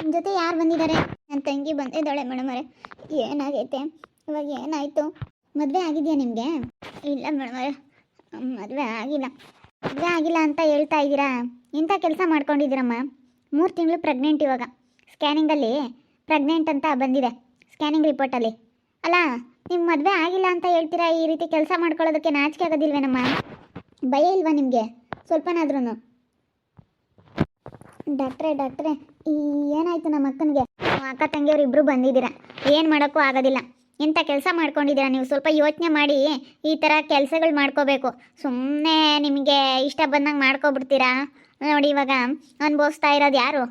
ನಿಮ್ಮ ಜೊತೆ ಯಾರು ಬಂದಿದ್ದಾರೆ? ನನ್ನ ತಂಗಿ ಬಂದಿದ್ದಾಳೆ ಮೇಡಮ್ ಅವರೇ. ಏನಾಗೈತೆ ಇವಾಗ? ಏನಾಯಿತು? ಮದುವೆ ಆಗಿದೆಯಾ ನಿಮಗೆ? ಇಲ್ಲ ಮೇಡಮ್ ಅವರೇ, ಮದುವೆ ಆಗಿಲ್ಲ. ಮದುವೆ ಆಗಿಲ್ಲ ಅಂತ ಹೇಳ್ತಾ ಇದ್ದೀರಾ? ಇಂಥ ಕೆಲಸ ಮಾಡ್ಕೊಂಡಿದ್ದೀರಮ್ಮ. 3 ತಿಂಗಳು ಪ್ರೆಗ್ನೆಂಟ್. ಇವಾಗ ಸ್ಕ್ಯಾನಿಂಗಲ್ಲಿ ಪ್ರೆಗ್ನೆಂಟ್ ಅಂತ ಬಂದಿದೆ, ಸ್ಕ್ಯಾನಿಂಗ್ ರಿಪೋರ್ಟಲ್ಲಿ. ಅಲ್ಲ, ನಿಮ್ಮ ಮದುವೆ ಆಗಿಲ್ಲ ಅಂತ ಹೇಳ್ತೀರಾ? ಈ ರೀತಿ ಕೆಲಸ ಮಾಡ್ಕೊಳ್ಳೋದಕ್ಕೆ ನಾಚಿಕೆ ಆಗೋದಿಲ್ವೇನಮ್ಮ? ಭಯ ಇಲ್ವಾ ನಿಮಗೆ ಸ್ವಲ್ಪನಾದ್ರೂ? ಡಾಕ್ಟ್ರೇ ಏನಾಯಿತು ನಮ್ಮ ಅಕ್ಕನಿಗೆ? ಅಕ್ಕ ತಂಗಿಯವರು ಇಬ್ಬರು ಬಂದಿದ್ದೀರಾ, ಏನು ಮಾಡೋಕ್ಕೂ ಆಗೋದಿಲ್ಲ. ಇಂಥ ಕೆಲಸ ಮಾಡ್ಕೊಂಡಿದ್ದೀರಾ ನೀವು. ಸ್ವಲ್ಪ ಯೋಚನೆ ಮಾಡಿ ಈ ಥರ ಕೆಲಸಗಳು ಮಾಡ್ಕೋಬೇಕು. ಸುಮ್ಮನೆ ನಿಮಗೆ ಇಷ್ಟ ಬಂದಂಗೆ ಮಾಡ್ಕೊಬಿಡ್ತೀರಾ. ನೋಡಿ, ಇವಾಗ ಅನುಭವಿಸ್ತಾ ಇರೋದು ಯಾರು?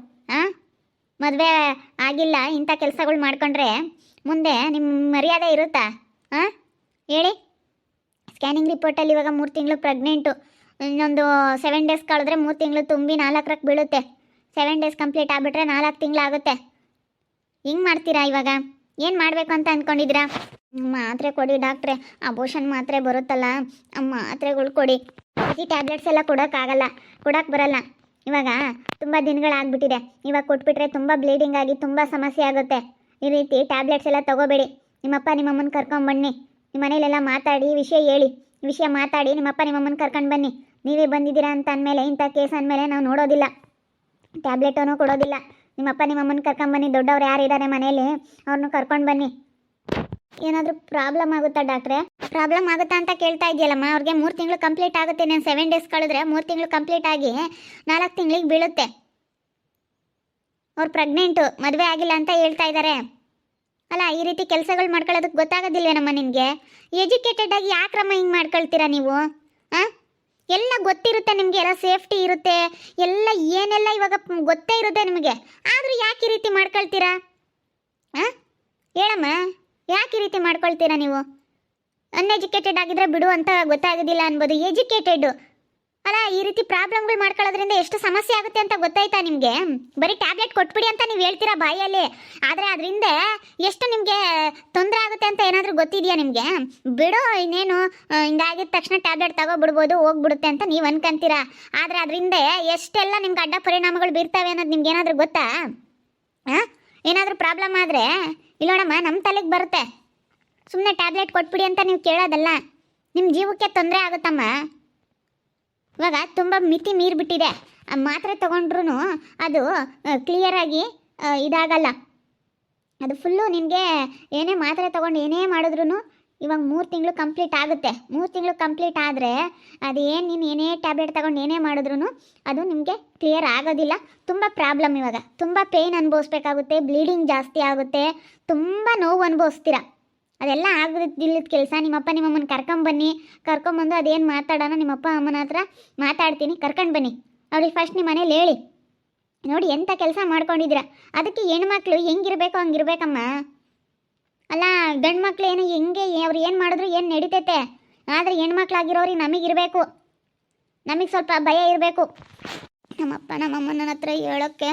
ಮದುವೆ ಆಗಿಲ್ಲ ಇಂಥ ಕೆಲಸಗಳು ಮಾಡ್ಕೊಂಡ್ರೆ ಮುಂದೆ ನಿಮ್ಮ ಮರ್ಯಾದೆ ಇರುತ್ತಾ? ಹೇಳಿ. ಸ್ಕ್ಯಾನಿಂಗ್ ರಿಪೋರ್ಟಲ್ಲಿ ಇವಾಗ 3 ತಿಂಗಳು ಪ್ರೆಗ್ನೆಂಟು. ಇನ್ನೊಂದು 7 ಡೇಸ್ ಕಳೆದ್ರೆ 3 ತಿಂಗಳು ತುಂಬಿ 4ಕ್ಕೆ ಬೀಳುತ್ತೆ. 7 ಡೇಸ್ ಕಂಪ್ಲೀಟ್ ಆಗಿಬಿಟ್ರೆ 4 ತಿಂಗಳಾಗುತ್ತೆ. ಹಿಂಗೆ ಮಾಡ್ತೀರಾ? ಇವಾಗ ಏನು ಮಾಡಬೇಕು ಅಂತ ಅಂದ್ಕೊಂಡಿದ್ದೀರಾ? ಮಾತ್ರೆ ಕೊಡಿ ಡಾಕ್ಟ್ರೆ, ಅಬೋಷನ್ ಮಾತ್ರೆ ಬರುತ್ತಲ್ಲ, ಮಾತ್ರೆಗಳು ಕೊಡಿ. ಈ ಟ್ಯಾಬ್ಲೆಟ್ಸ್ ಎಲ್ಲ ಕೊಡೋಕ್ಕಾಗಲ್ಲ, ಕೊಡೋಕ್ಕೆ ಬರಲ್ಲ. ಇವಾಗ ತುಂಬ ದಿನಗಳಾಗ್ಬಿಟ್ಟಿದೆ. ಇವಾಗ ಕೊಟ್ಬಿಟ್ರೆ ತುಂಬ ಬ್ಲೀಡಿಂಗ್ ಆಗಿ ತುಂಬ ಸಮಸ್ಯೆ ಆಗುತ್ತೆ. ಈ ರೀತಿ ಟ್ಯಾಬ್ಲೆಟ್ಸ್ ಎಲ್ಲ ತೊಗೋಬೇಡಿ. ನಿಮ್ಮಪ್ಪ ನಿಮ್ಮಮ್ಮನ ಕರ್ಕೊಂಬನ್ನಿ. ನಿಮ್ಮ ಮನೇಲೆಲ್ಲ ಮಾತಾಡಿ ವಿಷಯ ಹೇಳಿ. ವಿಷಯ ಮಾತಾಡಿ ನಿಮ್ಮಪ್ಪ ನಿಮ್ಮಮ್ಮನ ಕರ್ಕೊಂಡು ಬನ್ನಿ. ನೀವೇ ಬಂದಿದ್ದೀರಾ ಅಂತ ಅಂದಮೇಲೆ, ಇಂಥ ಕೇಸ್ ಅಂದಮೇಲೆ ನಾವು ನೋಡೋದಿಲ್ಲ, ಟ್ಯಾಬ್ಲೆಟನ್ನು ಕೊಡೋದಿಲ್ಲ. ನಿಮ್ಮಪ್ಪ ನಿಮ್ಮಮ್ಮನ ಕರ್ಕೊಂಬನ್ನಿ. ದೊಡ್ಡವ್ರು ಯಾರಿದ್ದಾರೆ ಮನೇಲಿ ಅವ್ರನ್ನ ಕರ್ಕೊಂಡು ಬನ್ನಿ. ಏನಾದರೂ ಪ್ರಾಬ್ಲಮ್ ಆಗುತ್ತಾ ಡಾಕ್ಟ್ರೆ? ಪ್ರಾಬ್ಲಮ್ ಆಗುತ್ತಾ ಅಂತ ಕೇಳ್ತಾ ಇದೆಯಲ್ಲಮ್ಮ. ಅವ್ರಿಗೆ 3 ತಿಂಗಳು ಕಂಪ್ಲೀಟ್ ಆಗುತ್ತೆ. ನಾನು 7 ಡೇಸ್ ಕಳೆದ್ರೆ 3 ತಿಂಗಳು ಕಂಪ್ಲೀಟ್ ಆಗಿ 4 ತಿಂಗಳಿಗೆ ಬೀಳುತ್ತೆ. ಅವ್ರು ಪ್ರೆಗ್ನೆಂಟು, ಮದುವೆ ಆಗಿಲ್ಲ ಅಂತ ಹೇಳ್ತಾ ಇದ್ದಾರೆ. ಅಲ್ಲ, ಈ ರೀತಿ ಕೆಲಸಗಳು ಮಾಡ್ಕೊಳ್ಳೋದಕ್ಕೆ ಗೊತ್ತಾಗೋದಿಲ್ವೇನಮ್ಮ ನಿಮಗೆ? ಎಜುಕೇಟೆಡ್ ಆಗಿ ಯಾಕ್ರಮ್ಮ ಹಿಂಗೆ ಮಾಡ್ಕೊಳ್ತೀರಾ ನೀವು? ಎಲ್ಲ ಗೊತ್ತಿರುತ್ತೆ ನಿಮಗೆ, ಎಲ್ಲ ಸೇಫ್ಟಿ ಇರುತ್ತೆ, ಎಲ್ಲ ಏನೆಲ್ಲ ಇವಾಗ ಗೊತ್ತೇ ಇರುತ್ತೆ ನಿಮಗೆ. ಆದರೂ ಯಾಕೆ ಈ ರೀತಿ ಮಾಡ್ಕೊಳ್ತೀರಾ? ಹೇಳಮ್ಮ, ಯಾಕೆ ಈ ರೀತಿ ಮಾಡ್ಕೊಳ್ತೀರಾ ನೀವು? ಅನ್ಎಜುಕೇಟೆಡ್ ಆಗಿದ್ರೆ ಬಿಡು ಅಂತ ಗೊತ್ತಾಗೋದಿಲ್ಲ ಅನ್ಬೋದು. ಎಜುಕೇಟೆಡ್ ಅಲ್ಲ, ಈ ರೀತಿ ಪ್ರಾಬ್ಲಮ್ಗಳು ಮಾಡ್ಕೊಳ್ಳೋದ್ರಿಂದ ಎಷ್ಟು ಸಮಸ್ಯೆ ಆಗುತ್ತೆ ಅಂತ ಗೊತ್ತಾಯ್ತಾ ನಿಮಗೆ? ಬರೀ ಟ್ಯಾಬ್ಲೆಟ್ ಕೊಟ್ಬಿಡಿ ಅಂತ ನೀವು ಹೇಳ್ತೀರಾ ಬಾಯಲ್ಲಿ, ಆದರೆ ಅದರಿಂದ ಎಷ್ಟು ನಿಮಗೆ ತೊಂದರೆ ಆಗುತ್ತೆ ಅಂತ ಏನಾದರೂ ಗೊತ್ತಿದೆಯಾ ನಿಮಗೆ? ಬಿಡು, ಇನ್ನೇನು ಹಿಂಗಾಗಿದ ತಕ್ಷಣ ಟ್ಯಾಬ್ಲೆಟ್ ತಗೋಬಿಡ್ಬೋದು, ಹೋಗ್ಬಿಡುತ್ತೆ ಅಂತ ನೀವು ಅನ್ಕೊಂತೀರಾ. ಆದರೆ ಅದರಿಂದ ಎಷ್ಟೆಲ್ಲ ನಿಮ್ಗೆ ಅಡ್ಡ ಪರಿಣಾಮಗಳು ಬೀರ್ತವೆ ಅನ್ನೋದು ನಿಮ್ಗೆ ಏನಾದರೂ ಗೊತ್ತಾ? ಏನಾದರೂ ಪ್ರಾಬ್ಲಮ್ ಆದರೆ ಇಲ್ಲೋಣಮ್ಮ, ನಮ್ಮ ತಲೆಗೆ ಬರುತ್ತೆ. ಸುಮ್ಮನೆ ಟ್ಯಾಬ್ಲೆಟ್ ಕೊಟ್ಬಿಡಿ ಅಂತ ನೀವು ಕೇಳೋದಲ್ಲ, ನಿಮ್ಮ ಜೀವಕ್ಕೆ ತೊಂದರೆ ಆಗುತ್ತಮ್ಮ. ಇವಾಗ ತುಂಬ ಮಿತಿ ಮೀರಿಬಿಟ್ಟಿದೆ. ಆ ಮಾತ್ರೆ ತೊಗೊಂಡ್ರೂ ಅದು ಕ್ಲಿಯರಾಗಿ ಇದಾಗಲ್ಲ. ಅದು ಫುಲ್ಲು ನಿನಗೆ ಏನೇ ಮಾತ್ರೆ ತೊಗೊಂಡು ಏನೇ ಮಾಡಿದ್ರೂ ಇವಾಗ 3 ತಿಂಗಳು ಕಂಪ್ಲೀಟ್ ಆಗುತ್ತೆ. 3 ತಿಂಗಳು ಕಂಪ್ಲೀಟ್ ಆದರೆ ಅದೇನು ನೀನು ಏನೇ ಟ್ಯಾಬ್ಲೆಟ್ ತೊಗೊಂಡು ಏನೇ ಮಾಡಿದ್ರೂ ಅದು ನಿಮಗೆ ಕ್ಲಿಯರ್ ಆಗೋದಿಲ್ಲ. ತುಂಬ ಪ್ರಾಬ್ಲಮ್. ಇವಾಗ ತುಂಬ ಪೇಯ್ನ್ ಅನುಭವಿಸ್ಬೇಕಾಗುತ್ತೆ, ಬ್ಲೀಡಿಂಗ್ ಜಾಸ್ತಿ ಆಗುತ್ತೆ, ತುಂಬ ನೋವು ಅನುಭವಿಸ್ತೀರ. ಅದೆಲ್ಲ ಆಗೋದಿಲ್ಲದ ಕೆಲಸ. ನಿಮ್ಮಪ್ಪ ನಿಮ್ಮಮ್ಮನ ಕರ್ಕೊಂಬನ್ನಿ. ಕರ್ಕೊಂಬಂದು ಅದೇನು ಮಾತಾಡೋಣ ನಿಮ್ಮಪ್ಪ ಅಮ್ಮನ ಹತ್ರ ಮಾತಾಡ್ತೀನಿ, ಕರ್ಕೊಂಡು ಬನ್ನಿ. ಅವ್ರಿಗೆ ಫಸ್ಟ್ ನಿಮ್ಮ ಮನೇಲಿ ಹೇಳಿ. ನೋಡಿ ಎಂಥ ಕೆಲಸ ಮಾಡ್ಕೊಂಡಿದ್ದೀರಾ. ಅದಕ್ಕೆ ಹೆಣ್ಮಕ್ಳು ಹೆಂಗಿರ್ಬೇಕು ಹಂಗಿರ್ಬೇಕಮ್ಮ. ಅಲ್ಲ, ಗಂಡು ಮಕ್ಳು ಏನು ಹೆಂಗೆ ಅವ್ರು ಏನು ಮಾಡಿದ್ರು ಏನು ನಡೀತೈತೆ. ಆದರೆ ಹೆಣ್ಮಕ್ಳಾಗಿರೋರಿಗೆ ನಮಗಿರಬೇಕು, ನಮಗೆ ಸ್ವಲ್ಪ ಭಯ ಇರಬೇಕು. ನಮ್ಮಪ್ಪ ನಮ್ಮಮ್ಮನ ಹತ್ರ ಹೇಳೋಕ್ಕೆ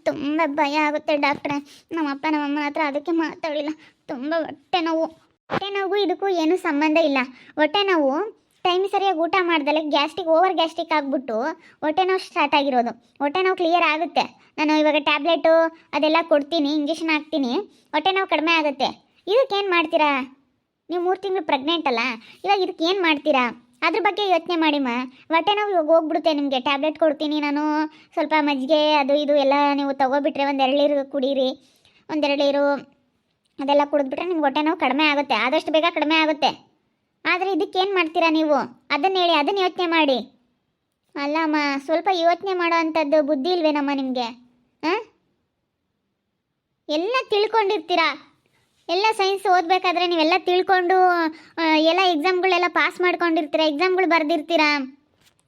ತುಂಬ ಭಯ ಆಗುತ್ತೆ ಡಾಕ್ಟ್ರೆ. ನಮ್ಮಪ್ಪ ನಮ್ಮಮ್ಮನ ಹತ್ರ ಅದಕ್ಕೆ ಮಾತಾಡಲಿಲ್ಲ. ತುಂಬ ಹೊಟ್ಟೆ ನೋವು ಇದಕ್ಕೂ ಏನೂ ಸಂಬಂಧ ಇಲ್ಲ. ಹೊಟ್ಟೆ ನೋವು ಟೈಮ್ ಸರಿಯಾಗಿ ಊಟ ಮಾಡ್ದಲೆ ಓವರ್ ಗ್ಯಾಸ್ಟ್ರಿಕ್ ಆಗಿಬಿಟ್ಟು ಹೊಟ್ಟೆ ನೋವು ಸ್ಟಾರ್ಟ್ ಆಗಿರೋದು. ಹೊಟ್ಟೆ ನೋವು ಕ್ಲಿಯರ್ ಆಗುತ್ತೆ. ನಾನು ಇವಾಗ ಟ್ಯಾಬ್ಲೆಟು ಅದೆಲ್ಲ ಕೊಡ್ತೀನಿ, ಇಂಜೆಕ್ಷನ್ ಹಾಕ್ತೀನಿ, ಹೊಟ್ಟೆ ನೋವು ಕಡಿಮೆ ಆಗುತ್ತೆ. ಇದಕ್ಕೇನು ಮಾಡ್ತೀರಾ ನೀವು? 3 ತಿಂಗಳು ಪ್ರೆಗ್ನೆಂಟ್ ಅಲ್ಲ, ಇವಾಗ ಇದಕ್ಕೆ ಏನು ಮಾಡ್ತೀರಾ? ಅದ್ರ ಬಗ್ಗೆ ಯೋಚನೆ ಮಾಡಿಮ್ಮ. ಹೊಟ್ಟೆ ನೋವು ಇವಾಗ ಹೋಗ್ಬಿಡುತ್ತೆ ನಿಮಗೆ. ಟ್ಯಾಬ್ಲೆಟ್ ಕೊಡ್ತೀನಿ ನಾನು, ಸ್ವಲ್ಪ ಮಜ್ಜಿಗೆ ಅದು ಇದು ಎಲ್ಲ ನೀವು ತೊಗೊಬಿಟ್ರೆ 1-2 ನೀರು ಕುಡೀರಿ. 1-2 ನೀರು ಅದೆಲ್ಲ ಕುಡಿದ್ಬಿಟ್ರೆ ನಿಮ್ಗೆ ಹೊಟ್ಟೆ ನೋವು ಕಡಿಮೆ ಆಗುತ್ತೆ, ಆದಷ್ಟು ಬೇಗ ಕಡಿಮೆ ಆಗುತ್ತೆ. ಆದರೆ ಇದಕ್ಕೇನು ಮಾಡ್ತೀರಾ ನೀವು? ಅದನ್ನು ಹೇಳಿ, ಅದನ್ನು ಯೋಚನೆ ಮಾಡಿ. ಅಲ್ಲಮ್ಮ, ಸ್ವಲ್ಪ ಯೋಚನೆ ಮಾಡೋ ಅಂಥದ್ದು ಬುದ್ಧಿ ಇಲ್ವೇನಮ್ಮ ನಿಮಗೆ? ಎಲ್ಲ ತಿಳ್ಕೊಂಡಿರ್ತೀರಾ. ಎಲ್ಲ ಸೈನ್ಸ್ ಓದಬೇಕಾದ್ರೆ ನೀವೆಲ್ಲ ತಿಳ್ಕೊಂಡು ಎಲ್ಲ ಎಕ್ಸಾಮ್ಗಳೆಲ್ಲ ಪಾಸ್ ಮಾಡ್ಕೊಂಡಿರ್ತೀರ, ಎಕ್ಸಾಮ್ಗಳು ಬರೆದಿರ್ತೀರ,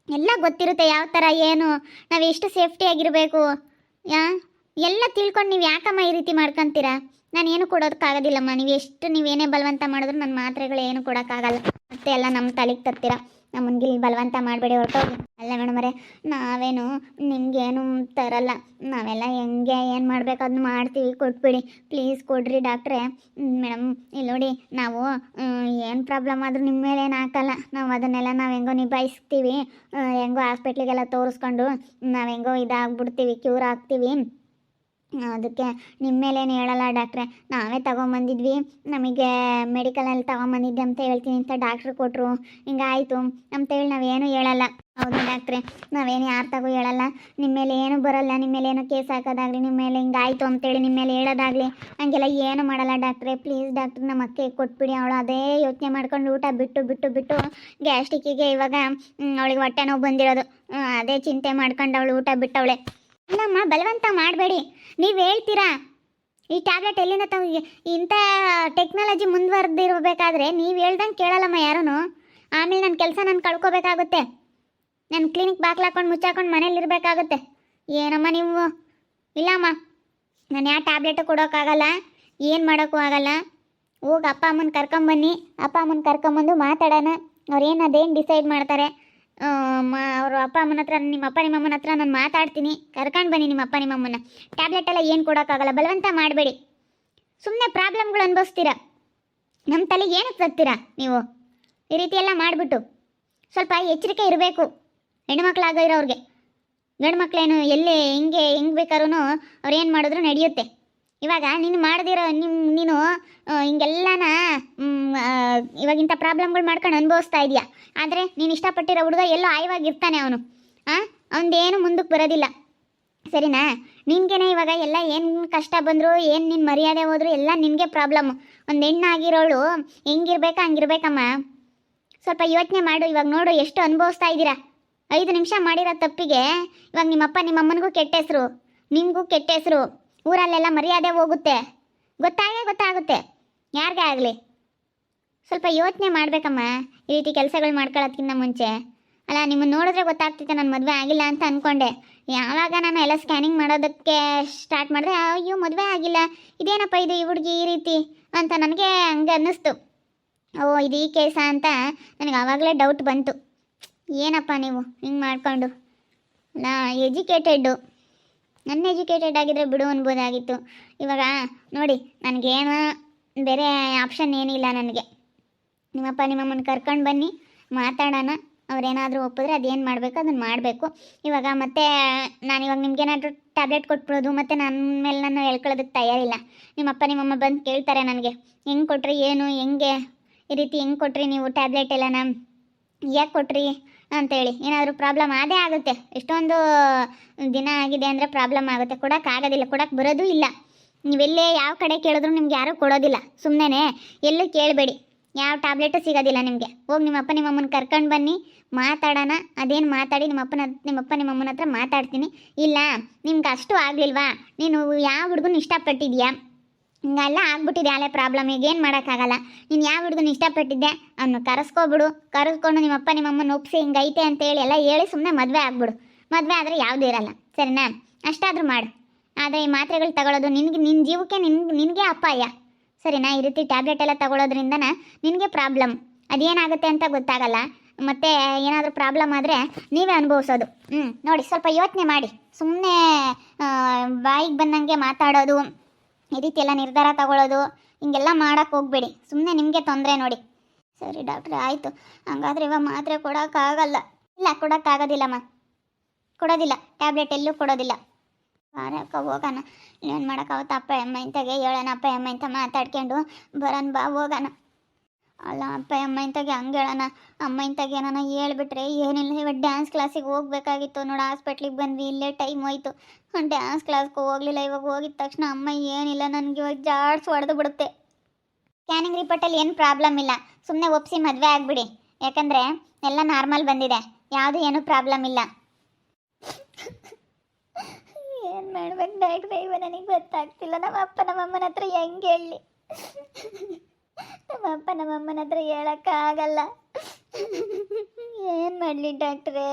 ಎಲ್ಲ ಗೊತ್ತಿರುತ್ತೆ ಯಾವ ಥರ ಏನು, ನಾವು ಎಷ್ಟು ಸೇಫ್ಟಿಯಾಗಿರಬೇಕು ಎಲ್ಲ ತಿಳ್ಕೊಂಡು ನೀವು ಯಾಕಮ್ಮ ಈ ರೀತಿ ಮಾಡ್ಕೊತೀರಾ? ನಾನು ಏನು ಕೊಡೋದಕ್ಕಾಗೋದಿಲ್ಲಮ್ಮ. ನೀವೇನೇ ಬಲವಂತ ಮಾಡಿದ್ರು ನನ್ನ ಮಾತ್ರೆಗಳು ಏನು ಕೊಡೋಕ್ಕಾಗಲ್ಲ. ಮತ್ತೆ ಎಲ್ಲ ನಮ್ಮ ತಲೆಗೆ ತರ್ತೀರ. ನಮ್ಮನ್ಗೆ ಇಲ್ಲಿ ಬಲವಂತ ಮಾಡಬೇಡಿ, ಹೊರಟೋಗಿ. ಅಲ್ಲ ಮೇಡಮರೇ, ನಾವೇನು ನಿಮಗೇನು ತರಲ್ಲ. ನಾವೆಲ್ಲ ಹೆಂಗೆ ಏನು ಮಾಡಬೇಕು ಅದನ್ನ ಮಾಡ್ತೀವಿ, ಕೊಟ್ಬಿಡಿ ಪ್ಲೀಸ್, ಕೊಡ್ರಿ ಡಾಕ್ಟ್ರೇ. ಮೇಡಮ್ ಇಲ್ಲಿ ನೋಡಿ, ನಾವು ಏನು ಪ್ರಾಬ್ಲಮ್ ಆದರೂ ನಿಮ್ಮ ಮೇಲೆ ಏನು ಹಾಕಲ್ಲ. ನಾವು ಅದನ್ನೆಲ್ಲ ನಾವು ಹೆಂಗೋ ನಿಭಾಯಿಸ್ತೀವಿ. ಹೆಂಗೋ ಹಾಸ್ಪಿಟ್ಲಿಗೆಲ್ಲ ತೋರಿಸ್ಕೊಂಡು ನಾವು ಹೆಂಗೋ ಇದಾಗ್ಬಿಡ್ತೀವಿ, ಕ್ಯೂರ್ ಆಗ್ತೀವಿ. ಅದಕ್ಕೆ ನಿಮ್ಮ ಮೇಲೇನು ಹೇಳಲ್ಲ ಡಾಕ್ಟ್ರೆ, ನಾವೇ ತಗೊಂಬಂದಿದ್ವಿ, ನಮಗೆ ಮೆಡಿಕಲಲ್ಲಿ ತಗೊಂಬಂದಿದ್ದೆ ಅಂತ ಹೇಳ್ತೀನಿ ಅಂತ ಡಾಕ್ಟ್ರು ಕೊಟ್ಟರು, ಹಿಂಗಾಯಿತು ಅಂತೇಳಿ ನಾವೇನು ಹೇಳಲ್ಲ. ಹೌದು ಡಾಕ್ಟ್ರೆ, ನಾವೇನು ಯಾರು ತಗೋ ಹೇಳಲ್ಲ, ನಿಮ್ಮ ಮೇಲೆ ಏನು ಬರಲ್ಲ, ನಿಮ್ಮ ಮೇಲೆ ಏನೋ ಕೇಸ್ ಹಾಕೋದಾಗಲಿ, ನಿಮ್ಮ ಮೇಲೆ ಹಿಂಗಾಯಿತು ಅಂತೇಳಿ ನಿಮ್ಮ ಮೇಲೆ ಹೇಳೋದಾಗಲಿ ಹಂಗೆಲ್ಲ ಏನು ಮಾಡಲ್ಲ ಡಾಕ್ಟ್ರೆ. ಪ್ಲೀಸ್ ಡಾಕ್ಟ್ರೆ, ನಮ್ಮ ಅಕ್ಕೆ ಕೊಟ್ಬಿಡಿ. ಅವಳು ಅದೇ ಯೋಚನೆ ಮಾಡ್ಕೊಂಡು ಊಟ ಬಿಟ್ಟು ಬಿಟ್ಟು ಬಿಟ್ಟು ಗ್ಯಾಸ್ಟ್ರಿಕ್ಕಿಗೆ ಇವಾಗ ಅವಳಿಗೆ ಹೊಟ್ಟೆ ನೋವು ಬಂದಿರೋದು, ಅದೇ ಚಿಂತೆ ಮಾಡ್ಕೊಂಡು ಅವಳು ಊಟ ಬಿಟ್ಟವಳೆ. ಇಲ್ಲಮ್ಮ, ಬಲವಂತ ಮಾಡಬೇಡಿ. ನೀವು ಹೇಳ್ತೀರಾ ಈ ಟ್ಯಾಬ್ಲೆಟ್ ಎಲ್ಲಿಂದ ಇಂಥ ಟೆಕ್ನಾಲಜಿ ಮುಂದುವರೆದಿರಬೇಕಾದ್ರೆ ನೀವು ಹೇಳ್ದಂಗೆ ಕೇಳಲ್ಲಮ್ಮ ಯಾರೂ. ಆಮೇಲೆ ನನ್ನ ಕೆಲಸ ನಾನು ಕಳ್ಕೊಬೇಕಾಗುತ್ತೆ, ನನ್ನ ಕ್ಲಿನಿಕ್ ಬಾಕ್ಲಾಕೊಂಡು ಮುಚ್ಚಾಕೊಂಡು ಮನೇಲಿರಬೇಕಾಗುತ್ತೆ. ಏನಮ್ಮ ನೀವು? ಇಲ್ಲಮ್ಮ, ನಾನು ಯಾವ ಟ್ಯಾಬ್ಲೆಟು ಕೊಡೋಕ್ಕಾಗಲ್ಲ, ಏನು ಮಾಡೋಕ್ಕೂ ಆಗಲ್ಲ. ಹೋಗಿ ಅಪ್ಪ ಅಮ್ಮನ ಕರ್ಕೊಂಬನ್ನಿ, ಅಪ್ಪ ಅಮ್ಮನ ಕರ್ಕೊಂಬಂದು ಮಾತಾಡೋಣ. ಅವ್ರೇನು ಅದೇನು ಡಿಸೈಡ್ ಮಾಡ್ತಾರೆ ಅವರು ಅಪ್ಪ ಅಮ್ಮನ ಹತ್ರ, ನಿಮ್ಮ ಅಪ್ಪ ನಿಮ್ಮಮ್ಮನ ಹತ್ರ ನಾನು ಮಾತಾಡ್ತೀನಿ. ಕರ್ಕೊಂಡು ಬನ್ನಿ ನಿಮ್ಮ ಅಪ್ಪ ನಿಮ್ಮಮ್ಮನ. ಟ್ಯಾಬ್ಲೆಟ್ ಎಲ್ಲ ಏನು ಕೊಡೋಕ್ಕಾಗಲ್ಲ, ಬಲವಂತ ಮಾಡಬೇಡಿ. ಸುಮ್ಮನೆ ಪ್ರಾಬ್ಲಮ್ಗಳು ಅನುಭವಿಸ್ತೀರಾ, ನಮ್ಮ ತಲೆಗೆ ಏನಕ್ಕೆ ತರ್ತೀರಾ ನೀವು? ಈ ರೀತಿ ಎಲ್ಲ ಮಾಡಿಬಿಟ್ಟು ಸ್ವಲ್ಪ ಎಚ್ಚರಿಕೆ ಇರಬೇಕು ಹೆಣ್ಮಕ್ಳಾಗೋ ಇರೋರಿಗೆ. ಗಂಡು ಮಕ್ಕಳೇನು ಎಲ್ಲಿ ಹೆಂಗೆ ಬೇಕಾದ್ರೂ ಅವ್ರು ಏನು ಮಾಡಿದ್ರು ನಡೆಯುತ್ತೆ. ಇವಾಗ ನೀನು ಮಾಡದಿರೋ ನೀನು ಹಿಂಗೆಲ್ಲನ ಇವಾಗಿಂಥ ಪ್ರಾಬ್ಲಮ್ಗಳು ಮಾಡ್ಕೊಂಡು ಅನುಭವಿಸ್ತಾ ಇದೆಯಾ. ಆದರೆ ನೀನು ಇಷ್ಟಪಟ್ಟಿರೋ ಹುಡುಗ ಎಲ್ಲೋ ಆಯವಾಗಿರ್ತಾನೆ, ಅವನು ಅವನದೇನು ಮುಂದಕ್ಕೆ ಬರೋದಿಲ್ಲ, ಸರಿನಾ? ನಿನಗೇನೆ ಇವಾಗ ಎಲ್ಲ ಏನು ಕಷ್ಟ ಬಂದರು, ಏನು ನಿನ್ನ ಮರ್ಯಾದೆ ಹೋದ್ರು ಎಲ್ಲ ನಿನಗೆ ಪ್ರಾಬ್ಲಮ್ಮು. ಒಂದು ಹೆಣ್ಣಾಗಿರೋಳು ಹೆಂಗಿರ್ಬೇಕಾ ಹಂಗಿರ್ಬೇಕಮ್ಮ. ಸ್ವಲ್ಪ ಯೋಚನೆ ಮಾಡು. ಇವಾಗ ನೋಡು ಎಷ್ಟು ಅನುಭವಿಸ್ತಾ ಇದ್ದೀರಾ. 5 ನಿಮಿಷ ಮಾಡಿರೋ ತಪ್ಪಿಗೆ ಇವಾಗ ನಿಮ್ಮಪ್ಪ ನಿಮ್ಮಮ್ಮನಿಗೂ ಕೆಟ್ಟ ಹೆಸರು, ನಿಮಗೂ ಕೆಟ್ಟ ಹೆಸರು, ಊರಲ್ಲೆಲ್ಲ ಮರ್ಯಾದೆ ಹೋಗುತ್ತೆ. ಗೊತ್ತಾಗುತ್ತೆ ಯಾರಿಗೇ ಆಗಲಿ. ಸ್ವಲ್ಪ ಯೋಚನೆ ಮಾಡಬೇಕಮ್ಮ ಈ ರೀತಿ ಕೆಲಸಗಳು ಮಾಡ್ಕೊಳ್ಳೋದಕ್ಕಿಂತ ಮುಂಚೆ. ಅಲ್ಲ, ನಿಮ್ಮನ್ನು ನೋಡಿದ್ರೆ ಗೊತ್ತಾಗ್ತಿತ್ತು ನಾನು ಮದುವೆ ಆಗಿಲ್ಲ ಅಂತ ಅಂದ್ಕೊಂಡೆ. ಯಾವಾಗ ನಾನು ಎಲ್ಲ ಸ್ಕ್ಯಾನಿಂಗ್ ಮಾಡೋದಕ್ಕೆ ಸ್ಟಾರ್ಟ್ ಮಾಡಿದೆ, ಅಯ್ಯೋ ಮದುವೆ ಆಗಿಲ್ಲ, ಇದೇನಪ್ಪ ಇದು ಈ ಹುಡುಗಿ ಈ ರೀತಿ ಅಂತ ನನಗೆ ಹಂಗೆ ಅನ್ನಿಸ್ತು. ಓ, ಇದು ಈ ಕೇಸ ಅಂತ ನನಗೆ ಆವಾಗಲೇ ಡೌಟ್ ಬಂತು. ಏನಪ್ಪ ನೀವು ಹಿಂಗೆ ಮಾಡಿಕೊಂಡು? ನಾ ಎಜುಕೇಟೆಡ್ಡು, ಅನ್ಎಜುಕೇಟೆಡ್ ಆಗಿದ್ರೆ ಬಿಡು ಅನ್ಬೋದಾಗಿತ್ತು. ಇವಾಗ ನೋಡಿ, ನನಗೇನು ಬೇರೆ ಆಪ್ಷನ್ ಏನಿಲ್ಲ ನನಗೆ. ನಿಮ್ಮಪ್ಪ ನಿಮ್ಮಮ್ಮನ ಕರ್ಕೊಂಡು ಬನ್ನಿ, ಮಾತಾಡೋಣ. ಅವ್ರೇನಾದರೂ ಒಪ್ಪಿದ್ರೆ ಅದೇನು ಮಾಡಬೇಕು ಅದನ್ನು ಮಾಡಬೇಕು. ಇವಾಗ ಮತ್ತೆ ನಾನಿವಾಗ ನಿಮ್ಗೇನಾದರೂ ಟ್ಯಾಬ್ಲೆಟ್ ಕೊಟ್ಬಿಡೋದು ಮತ್ತು ನನ್ನ ಮೇಲೆ ನಾನು ಹೇಳ್ಕೊಳ್ಳೋದಕ್ಕೆ ತಯಾರಿಲ್ಲ. ನಿಮ್ಮಪ್ಪ ನಿಮ್ಮಮ್ಮ ಬಂದು ಕೇಳ್ತಾರೆ ನನಗೆ, ಹೆಂಗೆ ಕೊಟ್ರಿ, ಏನು ಹೆಂಗೆ ಈ ರೀತಿ ಹೆಂಗೆ ಕೊಟ್ರಿ ನೀವು ಟ್ಯಾಬ್ಲೆಟ್ ಎಲ್ಲನ, ಯಾಕೆ ಕೊಟ್ರಿ ಅಂತೇಳಿ. ಏನಾದರೂ ಪ್ರಾಬ್ಲಮ್ ಅದೇ ಆಗುತ್ತೆ. ಎಷ್ಟೊಂದು ದಿನ ಆಗಿದೆ ಅಂದರೆ ಪ್ರಾಬ್ಲಮ್ ಆಗುತ್ತೆ. ಕೊಡೋಕ್ಕಾಗೋದಿಲ್ಲ, ಕೊಡೋಕ್ಕೆ ಬರೋದು ಇಲ್ಲ. ನೀವೆಲ್ಲೇ ಯಾವ ಕಡೆ ಕೇಳಿದ್ರು ನಿಮ್ಗೆ ಯಾರೂ ಕೊಡೋದಿಲ್ಲ. ಸುಮ್ಮನೆ ಎಲ್ಲೂ ಕೇಳಬೇಡಿ, ಯಾವ ಟ್ಯಾಬ್ಲೆಟು ಸಿಗೋದಿಲ್ಲ ನಿಮಗೆ. ಹೋಗಿ ನಿಮ್ಮಪ್ಪ ನಿಮ್ಮಮ್ಮನ ಕರ್ಕೊಂಡು ಬನ್ನಿ, ಮಾತಾಡೋಣ. ಅದೇನು ಮಾತಾಡಿ ನಿಮ್ಮಪ್ಪ ನಿಮ್ಮಮ್ಮನ ಹತ್ರ ಮಾತಾಡ್ತೀನಿ. ಇಲ್ಲ ನಿಮ್ಗೆ ಅಷ್ಟು ಆಗಲಿಲ್ವಾ, ನೀನು ಯಾವ ಹುಡುಗನ ಇಷ್ಟಪಟ್ಟಿದ್ಯಾ, ಹಿಂಗೆಲ್ಲ ಆಗ್ಬಿಟ್ಟಿದೆ ಅಲ್ಲೇ ಪ್ರಾಬ್ಲಮ್. ಈಗ ಏನು ಮಾಡೋಕ್ಕಾಗಲ್ಲ. ನೀನು ಯಾವ ಹುಡುಗನ ಇಷ್ಟಪಟ್ಟಿದ್ದೆ ಅವನು ಕರೆಸ್ಕೊಬಿಡು. ಕರೆಸ್ಕೊಂಡು ನಿಮ್ಮಪ್ಪ ನಿಮ್ಮಮ್ಮನ ಒಪ್ಪಿಸಿ ಹಿಂಗೈತೆ ಅಂತೇಳಿ ಎಲ್ಲ ಹೇಳಿ ಸುಮ್ಮನೆ ಮದುವೆ ಆಗ್ಬಿಡು. ಮದುವೆ ಆದರೆ ಯಾವುದೂ ಇರಲ್ಲ, ಸರಿನಾ? ಅಷ್ಟಾದರೂ ಮಾಡು. ಆದರೆ ಈ ಮಾತ್ರೆಗಳು ತಗೊಳ್ಳೋದು ನಿನ್ನ ಜೀವಕ್ಕೆ ನಿನಗೆ ಅಪಾಯ, ಸರಿನಾ? ಈ ರೀತಿ ಟ್ಯಾಬ್ಲೆಟ್ ಎಲ್ಲ ತಗೊಳ್ಳೋದ್ರಿಂದ ನಿನಗೆ ಪ್ರಾಬ್ಲಮ್. ಅದೇನಾಗುತ್ತೆ ಅಂತ ಗೊತ್ತಾಗಲ್ಲ. ಮತ್ತು ಏನಾದರೂ ಪ್ರಾಬ್ಲಮ್ ಆದರೆ ನೀವೇ ಅನುಭವಿಸೋದು. ನೋಡಿ, ಸ್ವಲ್ಪ ಯೋಚನೆ ಮಾಡಿ. ಸುಮ್ಮನೆ ಬಾಯಿಗೆ ಬಂದಂಗೆ ಮಾತಾಡೋದು, ಈ ರೀತಿ ಎಲ್ಲ ನಿರ್ಧಾರ ತಗೊಳ್ಳೋದು ಹಿಂಗೆಲ್ಲ ಮಾಡೋಕ್ಕೆ ಹೋಗಬೇಡಿ. ಸುಮ್ಮನೆ ನಿಮಗೆ ತೊಂದರೆ ನೋಡಿ. ಸರಿ ಡಾಕ್ಟ್ರೆ, ಆಯಿತು. ಹಂಗಾದ್ರೆ ಇವಾಗ ಮಾತ್ರೆ ಕೊಡೋಕ್ಕಾಗಲ್ಲ. ಇಲ್ಲ, ಕೊಡೋಕ್ಕಾಗೋದಿಲ್ಲಮ್ಮ, ಕೊಡೋದಿಲ್ಲ. ಟ್ಯಾಬ್ಲೆಟ್ ಎಲ್ಲೂ ಕೊಡೋದಿಲ್ಲ. ವಾರಕ್ಕೆ ಹೋಗೋಣ, ಏನು ಮಾಡೋಕ್ಕಾಗುತ್ತೆ? ಅಪ್ಪ ಅಮ್ಮ ಇಂತಾಗೆ ಹೇಳೋಣ, ಅಪ್ಪ ಅಮ್ಮ ಇಂತ ಮಾತಾಡ್ಕೊಂಡು ಬರೋಣ, ಬಾ ಹೋಗೋಣ. ಅಲ್ಲ, ಅಪ್ಪ ಅಮ್ಮ ಇಂತಾಗೆ ಹಂಗೆ ಹೇಳೋಣ, ಅಮ್ಮ ಇಂತಾಗೆ ಏನಾನ ಹೇಳ್ಬಿಟ್ರೆ ಏನಿಲ್ಲ. ಇವಾಗ ಡ್ಯಾನ್ಸ್ ಕ್ಲಾಸಿಗೆ ಹೋಗ್ಬೇಕಾಗಿತ್ತು ನೋಡಿ, ಹಾಸ್ಪಿಟ್ಲಿಗೆ ಬಂದ್ವಿ, ಇಲ್ಲೇ ಟೈಮ್ ಹೋಯ್ತು. ಡ್ಯಾನ್ಸ್ ಕ್ಲಾಸ್ಗೆ ಹೋಗಲಿಲ್ಲ. ಇವಾಗ ಹೋಗಿದ ತಕ್ಷಣ ಅಮ್ಮ ಏನಿಲ್ಲ, ನನಗೆ ಇವಾಗ ಜಾಡ್ಸ್ ಹೊಡೆದು ಬಿಡುತ್ತೆ. ಸ್ಕ್ಯಾನಿಂಗ್ ರಿಪೋರ್ಟಲ್ಲಿ ಏನು ಪ್ರಾಬ್ಲಮ್ ಇಲ್ಲ, ಸುಮ್ಮನೆ ಒಪ್ಪಿಸಿ ಮದುವೆ ಆಗಿಬಿಡಿ. ಯಾಕಂದರೆ ಎಲ್ಲ ನಾರ್ಮಲ್ ಬಂದಿದೆ, ಯಾವುದು ಏನೂ ಪ್ರಾಬ್ಲಮ್ ಇಲ್ಲ. ಏನು ಮಾಡ್ಬೇಕು ಡಾಕ್ಟ್ರೆ, ಇವಾಗ ನನಗೆ ಗೊತ್ತಾಗ್ತಿಲ್ಲ. ನಮ್ಮ ಅಪ್ಪ ನಮ್ಮಮ್ಮನ ಹತ್ರ ಹೆಂಗೆ ಹೇಳಲಿ? ನಮ್ಮ ಅಪ್ಪ ನಮ್ಮಮ್ಮನ ಹತ್ರ ಹೇಳೋಕ್ಕಾಗಲ್ಲ. ಏನು ಮಾಡಲಿ ಡಾಕ್ಟ್ರೇ?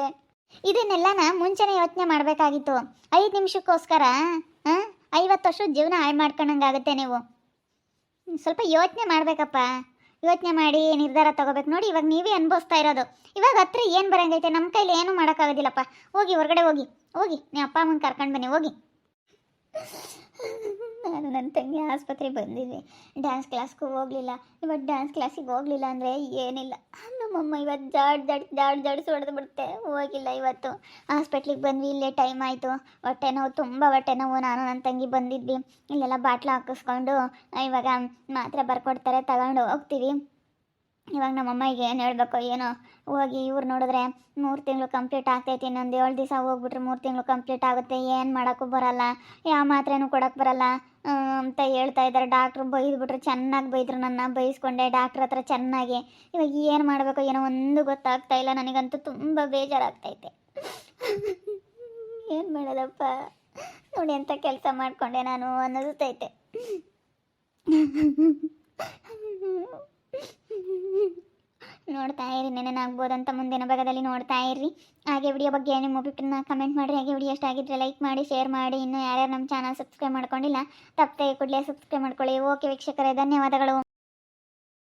ಇದನ್ನೆಲ್ಲನ ಮುಂಚೆನೇ ಯೋಚನೆ ಮಾಡಬೇಕಾಗಿತ್ತು. 5 ನಿಮಿಷಕ್ಕೋಸ್ಕರ 50 ವರ್ಷದ ಜೀವನ ಹಾಳು ಮಾಡ್ಕೊಂಡಂಗಾಗುತ್ತೆ. ನೀವು ಸ್ವಲ್ಪ ಯೋಚನೆ ಮಾಡಬೇಕಪ್ಪ. ಯೋಚನೆ ಮಾಡಿ ನಿರ್ಧಾರ ತಗೋಬೇಕು. ನೋಡಿ, ಇವಾಗ ನೀವೇ ಅನುಭವಿಸ್ತಾ ಇರೋದು. ಇವಾಗ ಹತ್ರ ಏನು ಬರೋಂಗೈತೆ? ನಮ್ಮ ಕೈಲಿ ಏನೂ ಮಾಡೋಕ್ಕಾಗೋದಿಲ್ಲಪ್ಪ. ಹೋಗಿ ಹೊರಗಡೆ ಹೋಗಿ ನೀವು ಅಪ್ಪ ಅಮ್ಮನ ಕರ್ಕೊಂಡು ಬನ್ನಿ, ಹೋಗಿ. ನಾನು ನನ್ನ ತಂಗಿ ಆಸ್ಪತ್ರೆಗೆ ಬಂದಿದ್ವಿ. ಡ್ಯಾನ್ಸ್ ಕ್ಲಾಸ್ಗೂ ಹೋಗಲಿಲ್ಲ. ಇವತ್ತು ಡ್ಯಾನ್ಸ್ ಕ್ಲಾಸಿಗೆ ಹೋಗಲಿಲ್ಲ ಅಂದರೆ ಏನಿಲ್ಲ, ನಮ್ಮಮ್ಮ ಇವತ್ತು ಜಾಡ್ಸ್ ಹೊಡೆದು ಬಿಡುತ್ತೆ. ಹೋಗಿಲ್ಲ ಇವತ್ತು. ಹಾಸ್ಪಿಟ್ಲಿಗೆ ಬಂದ್ವಿ, ಇಲ್ಲೇ ಟೈಮ್ ಆಯಿತು. ಹೊಟ್ಟೆ ನೋವು, ತುಂಬ ಹೊಟ್ಟೆ ನೋವು. ನಾನು ನನ್ನ ತಂಗಿ ಬಂದಿದ್ವಿ. ಇಲ್ಲೆಲ್ಲ ಬಾಟ್ಲು ಹಾಕಿಸ್ಕೊಂಡು ಇವಾಗ ಮಾತ್ರೆ ಬರ್ಕೊಡ್ತಾರೆ, ತಗೊಂಡು ಹೋಗ್ತೀವಿ. ಇವಾಗ ನಮ್ಮಮ್ಮಗೆ ಏನು ಹೇಳಬೇಕೋ ಏನೋ. ಹೋಗಿ ಇವ್ರು ನೋಡಿದ್ರೆ 3 ತಿಂಗಳು ಕಂಪ್ಲೀಟ್ ಆಗ್ತೈತಿ, ಇನ್ನೊಂದು 7 ದಿವಸ ಹೋಗ್ಬಿಟ್ರೆ 3 ತಿಂಗಳು ಕಂಪ್ಲೀಟ್ ಆಗುತ್ತೆ. ಏನು ಮಾಡೋಕ್ಕೂ ಬರೋಲ್ಲ, ಯಾವ ಮಾತ್ರೆನೂ ಕೊಡೋಕ್ಕೆ ಬರೋಲ್ಲ ಅಂತ ಹೇಳ್ತಾ ಇದ್ದಾರೆ ಡಾಕ್ಟ್ರು. ಬೈದ್ಬಿಟ್ರು, ಚೆನ್ನಾಗಿ ಬೈದರು. ನನ್ನ ಬೈಸ್ಕೊಂಡೆ ಡಾಕ್ಟ್ರ್ ಹತ್ರ ಚೆನ್ನಾಗಿ. ಇವಾಗ ಏನು ಮಾಡಬೇಕೋ ಏನೋ ಒಂದು ಗೊತ್ತಾಗ್ತಾ ಇಲ್ಲ. ನನಗಂತೂ ತುಂಬ ಬೇಜಾರಾಗ್ತೈತೆ. ಏನು ಮಾಡೋದಪ್ಪ, ನೋಡಿ ಎಂಥ ಕೆಲಸ ಮಾಡಿಕೊಂಡೆ ನಾನು ಅನ್ನಿಸ್ತೈತೆ. ನೋಡ್ತಾ ಇರಿ, ನೆನೆನಾಗ್ಬೋದಂತ ಮುಂದಿನ ಭಾಗದಲ್ಲಿ ನೋಡ್ತಾ ಇರ್ರಿ. ಹಾಗೆ ವಿಡಿಯೋ ಬಗ್ಗೆ ನಿಮ್ಮ ಒಪಿನಿಯನ್ನ ಕಮೆಂಟ್ ಮಾಡಿರಿ. ಹಾಗೆ ವಿಡಿಯೋ ಇಷ್ಟ ಆಗಿದ್ರೆ ಲೈಕ್ ಮಾಡಿ, ಶೇರ್ ಮಾಡಿ. ಇನ್ನೂ ಯಾರ್ಯಾರು ನಮ್ಮ ಚಾನಲ್ ಸಬ್ಸ್ಕ್ರೈಬ್ ಮಾಡ್ಕೊಂಡಿಲ್ಲ ತಪ್ಪದೆ ಕೂಡಲೇ ಸಬ್ಸ್ಕ್ರೈಬ್ ಮಾಡ್ಕೊಳ್ಳಿ. ಓಕೆ ವೀಕ್ಷಕರೇ, ಧನ್ಯವಾದಗಳು.